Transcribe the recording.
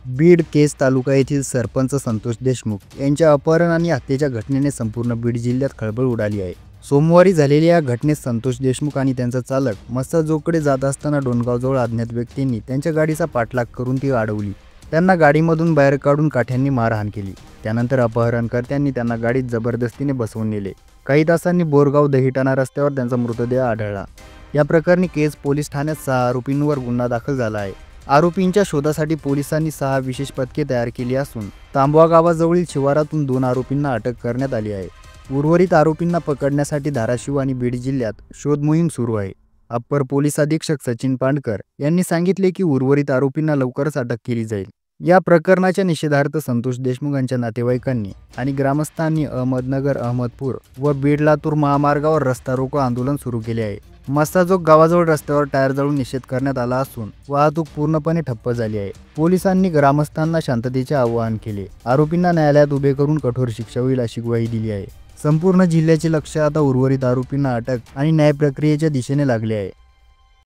बीड केज तालुका येथील सरपंच संतोष देशमुख यांच्या अपहरण आणि हत्येच्या घटनेने संपूर्ण बीड जिल्ह्यात खळबळ उडाली आहे। सोमवारी झालेल्या या घटनेत संतोष देशमुख आणि त्यांचा चालक मस्साजोगकडे जात असताना डोणगावजवळ अज्ञात व्यक्तींनी त्यांच्या गाडीचा पाठलाग करून ती अडवली। त्यांना गाडीमधून बाहेर काढून काठ्यांनी मारहाण केली। त्यानंतर अपहरणकर्त्यांनी त्यांना गाडीत जबरदस्तीने बसवून नेले। काही तासांनी बोरगाव दहिटाणा रस्त्यावर त्यांचा मृतदेह आढळला। या प्रकरणी केज पोलीस ठाण्यात 6 आरोपींवर गुन्हा दाखल झाला आहे। आरोपींच्या शोधासाठी पोलिसांनी 6 विशेष पथके तयार केली असून तांबवा गावाजवळील शिवारातून 2 आरोपींना अटक करण्यात आली आहे। उर्वरित आरोपींना पकडण्यासाठी धाराशिव आणि बीड जिल्ह्यात शोध मोहीम सुरू आहे। अप्पर पोलीस अधीक्षक सचिन पांडकर यांनी सांगितले की उर्वरित आरोपींना लवकरच अटक केली जाईल। या प्रकरणाच्या निषेधार्थ संतोष देशमुख यांच्या नातेवाईकांनी आणि ग्रामस्थांनी अहमदनगर, अहमदपूर व बीड लातूर महामार्गावर रस्ता रोको आंदोलन सुरू केले आहे। मस्साजोग गावाजवळ रस्त्यावर टायर जाळून निषेध करण्यात आला असून वाहतूक पूर्णपणे ठप्प झाली आहे। पोलिसांनी ग्रामस्थांना शांततेचे आवाहन केले। आरोपींना न्यायालयात उभे करून कठोर शिक्षा होईल अशी ग्वाही दिली आहे। संपूर्ण जिल्ह्याचे लक्ष आता उर्वरित आरोपींना अटक आणि न्याय प्रक्रियेच्या दिशेने लागले आहे।